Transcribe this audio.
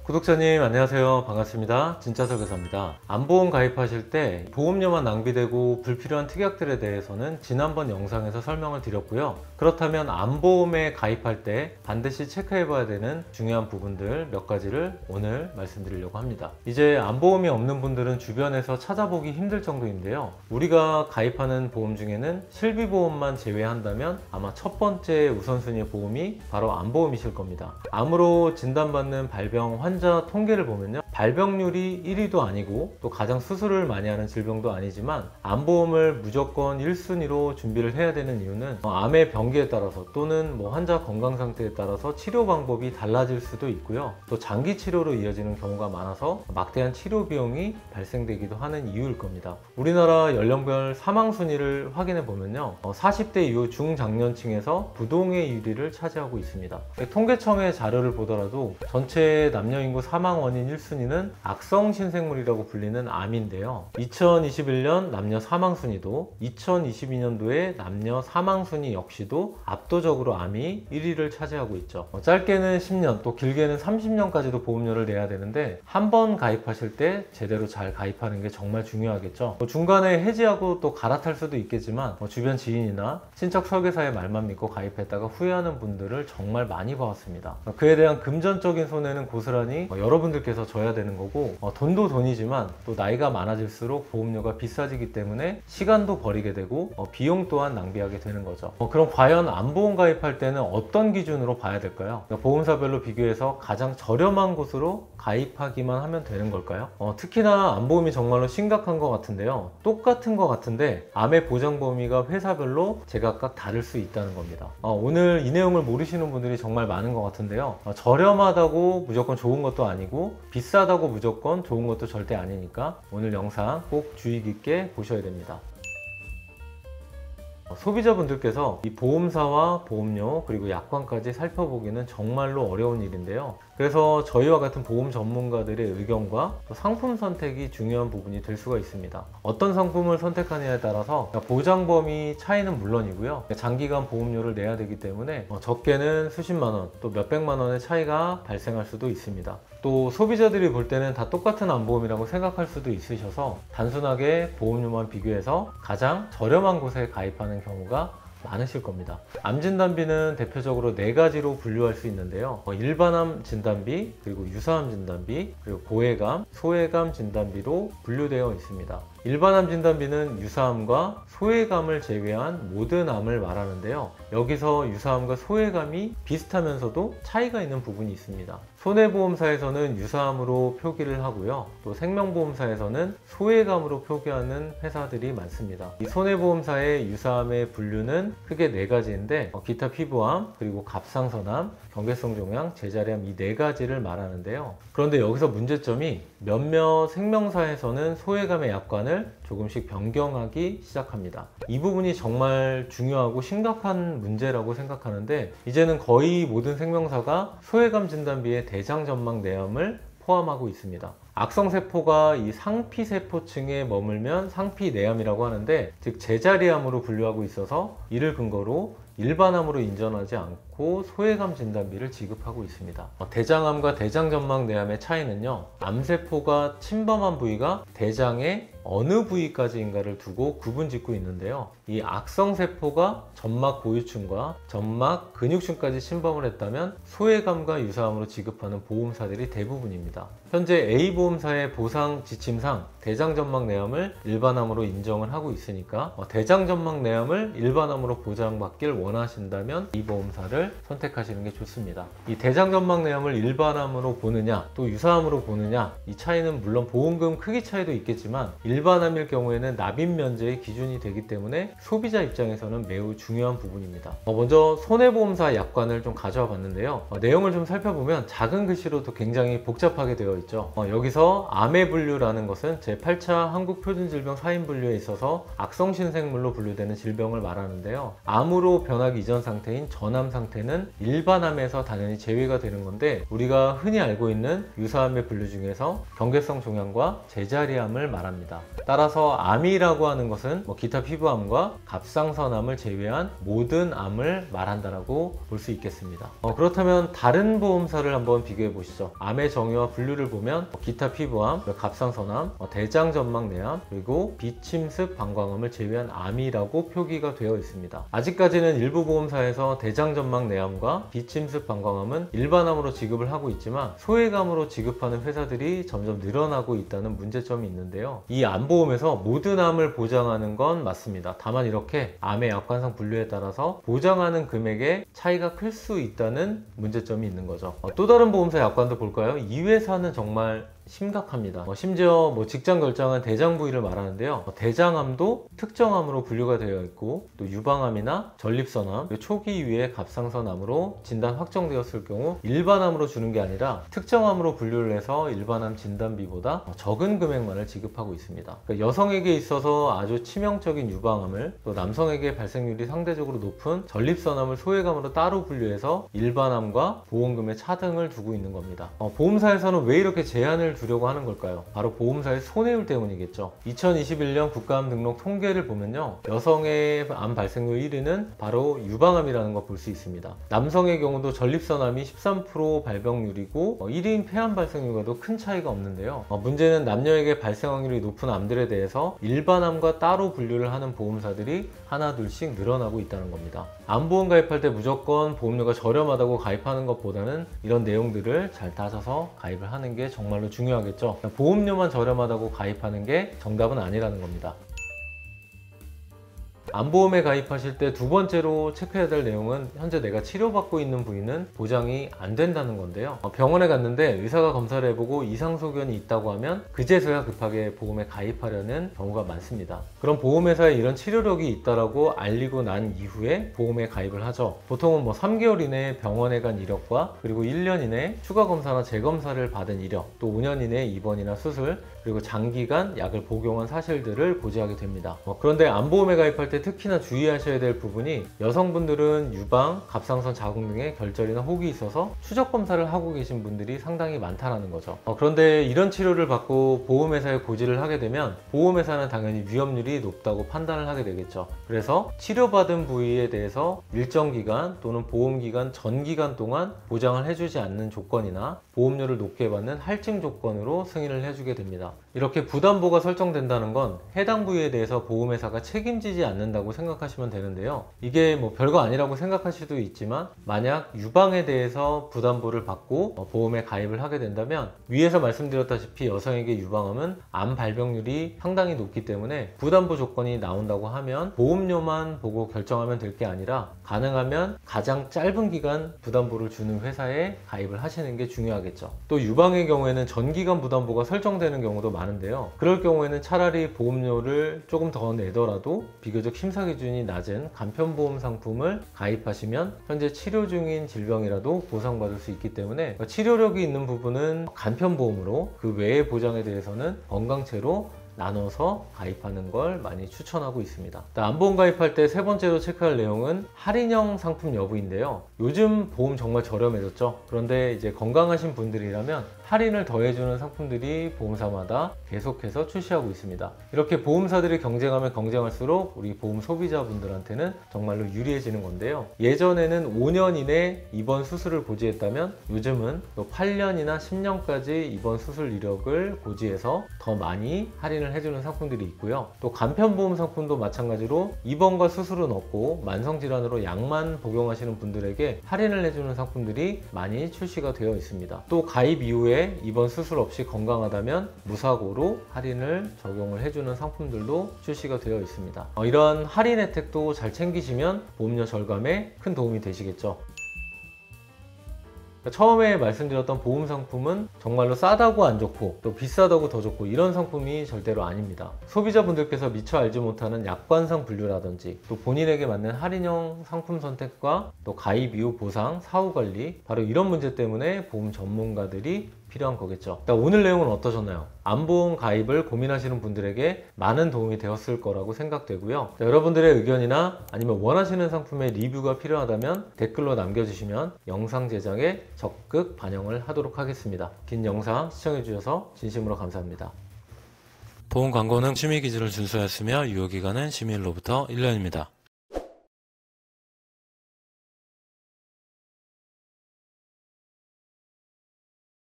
구독자님 안녕하세요. 반갑습니다. 진짜설계사입니다. 암보험 가입하실 때 보험료만 낭비되고 불필요한 특약들에 대해서는 지난번 영상에서 설명을 드렸고요. 그렇다면 암보험에 가입할 때 반드시 체크해 봐야 되는 중요한 부분들 몇 가지를 오늘 말씀드리려고 합니다. 이제 암보험이 없는 분들은 주변에서 찾아보기 힘들 정도인데요. 우리가 가입하는 보험 중에는 실비보험만 제외한다면 아마 첫 번째 우선순위의 보험이 바로 암보험이실 겁니다. 암으로 진단받는 발병 환자 통계를 보면요, 발병률이 1위도 아니고 또 가장 수술을 많이 하는 질병도 아니지만 암보험을 무조건 1순위로 준비를 해야 되는 이유는 암의 병기에 따라서 또는 환자 건강 상태에 따라서 치료 방법이 달라질 수도 있고요. 또 장기 치료로 이어지는 경우가 많아서 막대한 치료 비용이 발생되기도 하는 이유일 겁니다. 우리나라 연령별 사망 순위를 확인해 보면요, 40대 이후 중장년층에서 부동의 1위를 차지하고 있습니다. 통계청의 자료를 보더라도 전체 남녀 인구 사망 원인 1순위는 악성 신생물이라고 불리는 암인데요. 2021년 남녀 사망 순위도 2022년도에 남녀 사망 순위 역시도 압도적으로 암이 1위를 차지하고 있죠. 짧게는 10년 또 길게는 30년까지도 보험료를 내야 되는데 한 번 가입하실 때 제대로 잘 가입하는 게 정말 중요하겠죠. 중간에 해지하고 또 갈아탈 수도 있겠지만 주변 지인이나 친척 설계사의 말만 믿고 가입했다가 후회하는 분들을 정말 많이 봐왔습니다. 그에 대한 금전적인 손해는 고스란히 여러분들께서 져야 되는 거고, 돈도 돈이지만 또 나이가 많아질수록 보험료가 비싸지기 때문에 시간도 버리게 되고 비용 또한 낭비하게 되는 거죠. 그럼 과연 암보험 가입할 때는 어떤 기준으로 봐야 될까요? 보험사별로 비교해서 가장 저렴한 곳으로 가입하기만 하면 되는 걸까요? 특히나 암보험이 정말로 심각한 것 같은데요, 똑같은 것 같은데 암의 보장 범위가 회사별로 제각각 다를 수 있다는 겁니다. 오늘 이 내용을 모르시는 분들이 정말 많은 것 같은데요, 저렴하다고 무조건 좋은 것도 아니고 비싸다고 무조건 좋은 것도 절대 아니니까 오늘 영상 꼭 주의 깊게 보셔야 됩니다. 소비자분들께서 이 보험사와 보험료 그리고 약관까지 살펴보기는 정말로 어려운 일인데요. 그래서 저희와 같은 보험 전문가들의 의견과 또 상품 선택이 중요한 부분이 될 수가 있습니다. 어떤 상품을 선택하느냐에 따라서 보장 범위 차이는 물론이고요, 장기간 보험료를 내야 되기 때문에 적게는 수십만 원 또 몇백만 원의 차이가 발생할 수도 있습니다. 또 소비자들이 볼 때는 다 똑같은 암보험이라고 생각할 수도 있으셔서 단순하게 보험료만 비교해서 가장 저렴한 곳에 가입하는 경우가 많으실 겁니다. 암 진단비는 대표적으로 4가지로 분류할 수 있는데요, 일반암 진단비, 그리고 유사암 진단비, 그리고 고해감, 소해감 진단비로 분류되어 있습니다. 일반암 진단비는 유사암과 소해감을 제외한 모든 암을 말하는데요, 여기서 유사암과 소해감이 비슷하면서도 차이가 있는 부분이 있습니다. 손해보험사에서는 유사암으로 표기를 하고요, 또 생명보험사에서는 소해감으로 표기하는 회사들이 많습니다. 이 손해보험사의 유사암의 분류는 크게 4가지인데 기타 피부암, 그리고 갑상선암, 경계성 종양, 제자리암, 이 4가지를 말하는데요. 그런데 여기서 문제점이 몇몇 생명사에서는 소해감의 약관을 조금씩 변경하기 시작합니다. 이 부분이 정말 중요하고 심각한 문제라고 생각하는데, 이제는 거의 모든 생명사가 소해감 진단비에 대장 점막 내암을 포함하고 있습니다. 악성세포가 이 상피세포층에 머물면 상피내암이라고 하는데, 즉 제자리암으로 분류하고 있어서 이를 근거로 일반암으로 인정하지 않고 소해감 진단비를 지급하고 있습니다. 대장암과 대장점막내암의 차이는요, 암세포가 침범한 부위가 대장의 어느 부위까지인가를 두고 구분짓고 있는데요, 이 악성세포가 점막 고유층과 점막 근육층까지 침범을 했다면 소해감과 유사암으로 지급하는 보험사들이 대부분입니다. 현재 A보험사의 보상 지침상 대장점막내암을 일반암으로 인정을 하고 있으니까 대장점막내암을 일반암으로 보장받길 원하신다면 이 보험사를 선택하시는 게 좋습니다. 이 대장점막내암을 일반암으로 보느냐 또 유사암으로 보느냐, 이 차이는 물론 보험금 크기 차이도 있겠지만 일반암일 경우에는 납입 면제의 기준이 되기 때문에 소비자 입장에서는 매우 중요한 부분입니다. 먼저 손해보험사 약관을 좀 가져와 봤는데요, 내용을 좀 살펴보면 작은 글씨로도 굉장히 복잡하게 되어 있죠. 여기서 암의 분류라는 것은 제8차 한국표준질병 사인분류에 있어서 악성신생물로 분류되는 질병을 말하는데요, 암으로 변하기 이전 상태인 전암 상태 상태는 일반암에서 당연히 제외가 되는 건데, 우리가 흔히 알고 있는 유사암의 분류 중에서 경계성 종양과 제자리암을 말합니다. 따라서 암이라고 하는 것은 기타 피부암과 갑상선암을 제외한 모든 암을 말한다라고 볼 수 있겠습니다. 그렇다면 다른 보험사를 한번 비교해 보시죠. 암의 정의와 분류를 보면 기타 피부암, 갑상선암, 대장전막내암, 그리고 비침습 방광암을 제외한 암이라고 표기가 되어 있습니다. 아직까지는 일부 보험사에서 대장전막내암과 비침습 방광암은 일반암으로 지급을 하고 있지만 소액암으로 지급하는 회사들이 점점 늘어나고 있다는 문제점이 있는데요. 이 암보험에서 모든 암을 보장하는 건 맞습니다. 다만 이렇게 암의 약관상 분류에 따라서 보장하는 금액에 차이가 클 수 있다는 문제점이 있는 거죠. 또 다른 보험사 약관도 볼까요? 이 회사는 정말 심각합니다. 심지어 직장 결정한 대장 부위를 말하는데요. 대장암도 특정암으로 분류가 되어 있고, 또 유방암이나 전립선암, 초기 이후에 갑상선암으로 진단 확정되었을 경우 일반암으로 주는 게 아니라 특정암으로 분류를 해서 일반암 진단비보다 적은 금액만을 지급하고 있습니다. 그러니까 여성에게 있어서 아주 치명적인 유방암을, 또 남성에게 발생률이 상대적으로 높은 전립선암을 소액암으로 따로 분류해서 일반암과 보험금의 차등을 두고 있는 겁니다. 보험사에서는 왜 이렇게 제한을 두려고 하는 걸까요? 바로 보험사의 손해율 때문이겠죠. 2021년 국가암 등록 통계를 보면요, 여성의 암 발생률 1위는 바로 유방암이라는 걸 볼 수 있습니다. 남성의 경우도 전립선암이 13% 발병률이고 1위인 폐암 발생률과도 큰 차이가 없는데요. 문제는 남녀에게 발생 확률이 높은 암들에 대해서 일반암과 따로 분류를 하는 보험사들이 하나 둘씩 늘어나고 있다는 겁니다. 암보험 가입할 때 무조건 보험료가 저렴하다고 가입하는 것보다는 이런 내용들을 잘 따져서 가입을 하는 게 정말로 중요하겠죠. 보험료만 저렴하다고 가입하는 게 정답은 아니라는 겁니다. 암보험에 가입하실 때 두 번째로 체크해야 될 내용은 현재 내가 치료받고 있는 부위는 보장이 안 된다는 건데요. 병원에 갔는데 의사가 검사를 해보고 이상소견이 있다고 하면 그제서야 급하게 보험에 가입하려는 경우가 많습니다. 그럼 보험회사에 이런 치료력이 있다고 알리고 난 이후에 보험에 가입을 하죠. 보통은 3개월 이내에 병원에 간 이력과, 그리고 1년 이내에 추가 검사나 재검사를 받은 이력, 또 5년 이내에 입원이나 수술, 그리고 장기간 약을 복용한 사실들을 고지하게 됩니다. 그런데 암보험에 가입할 때 특히나 주의하셔야 될 부분이, 여성분들은 유방, 갑상선 자궁 등의 결절이나 혹이 있어서 추적 검사를 하고 계신 분들이 상당히 많다는 거죠. 그런데 이런 치료를 받고 보험회사에 고지를 하게 되면 보험회사는 당연히 위험률이 높다고 판단을 하게 되겠죠. 그래서 치료받은 부위에 대해서 일정 기간 또는 보험기간 전 기간 동안 보장을 해주지 않는 조건이나 보험료를 높게 받는 할증 조건으로 승인을 해주게 됩니다. 이렇게 부담보가 설정된다는 건 해당 부위에 대해서 보험회사가 책임지지 않는다고 생각하시면 되는데요. 이게 별거 아니라고 생각하실 수도 있지만, 만약 유방에 대해서 부담보를 받고 보험에 가입을 하게 된다면, 위에서 말씀드렸다시피 여성에게 유방암은 암 발병률이 상당히 높기 때문에 부담보 조건이 나온다고 하면 보험료만 보고 결정하면 될 게 아니라, 가능하면 가장 짧은 기간 부담보를 주는 회사에 가입을 하시는 게 중요하겠죠. 또 유방의 경우에는 전기간 부담보가 설정되는 경우도 많은데요. 그럴 경우에는 차라리 보험료를 조금 더 내더라도 비교적 심사 기준이 낮은 간편보험 상품을 가입하시면 현재 치료 중인 질병이라도 보상받을 수 있기 때문에, 치료력이 있는 부분은 간편보험으로, 그 외의 보장에 대해서는 건강체로 나눠서 가입하는 걸 많이 추천하고 있습니다. 암보험 가입할 때 세 번째로 체크할 내용은 할인형 상품 여부인데요. 요즘 보험 정말 저렴해졌죠. 그런데 이제 건강하신 분들이라면 할인을 더해주는 상품들이 보험사마다 계속해서 출시하고 있습니다. 이렇게 보험사들이 경쟁하면 경쟁할수록 우리 보험 소비자분들한테는 정말로 유리해지는 건데요. 예전에는 5년 이내 입원 수술을 고지했다면 요즘은 또 8년이나 10년까지 입원 수술 이력을 고지해서 더 많이 할인을 해주는 상품들이 있고요. 또 간편보험 상품도 마찬가지로 입원과 수술은 없고 만성질환으로 약만 복용하시는 분들에게 할인을 해주는 상품들이 많이 출시가 되어 있습니다. 또 가입 이후에 입원 수술 없이 건강하다면 무사고로 할인을 적용을 해주는 상품들도 출시가 되어 있습니다. 이러한 할인 혜택도 잘 챙기시면 보험료 절감에 큰 도움이 되시겠죠. 처음에 말씀드렸던 보험 상품은 정말로 싸다고 안 좋고 또 비싸다고 더 좋고 이런 상품이 절대로 아닙니다. 소비자분들께서 미처 알지 못하는 약관상 분류라든지 또 본인에게 맞는 할인형 상품 선택과 또 가입 이후 보상, 사후 관리, 바로 이런 문제 때문에 보험 전문가들이 필요한 거겠죠. 오늘 내용은 어떠셨나요? 암보험 가입을 고민하시는 분들에게 많은 도움이 되었을 거라고 생각되고요. 여러분들의 의견이나 아니면 원하시는 상품의 리뷰가 필요하다면 댓글로 남겨주시면 영상 제작에 적극 반영을 하도록 하겠습니다. 긴 영상 시청해주셔서 진심으로 감사합니다. 보험 광고는 심의 기준을 준수하였으며 유효기간은 심의일로부터 1년입니다.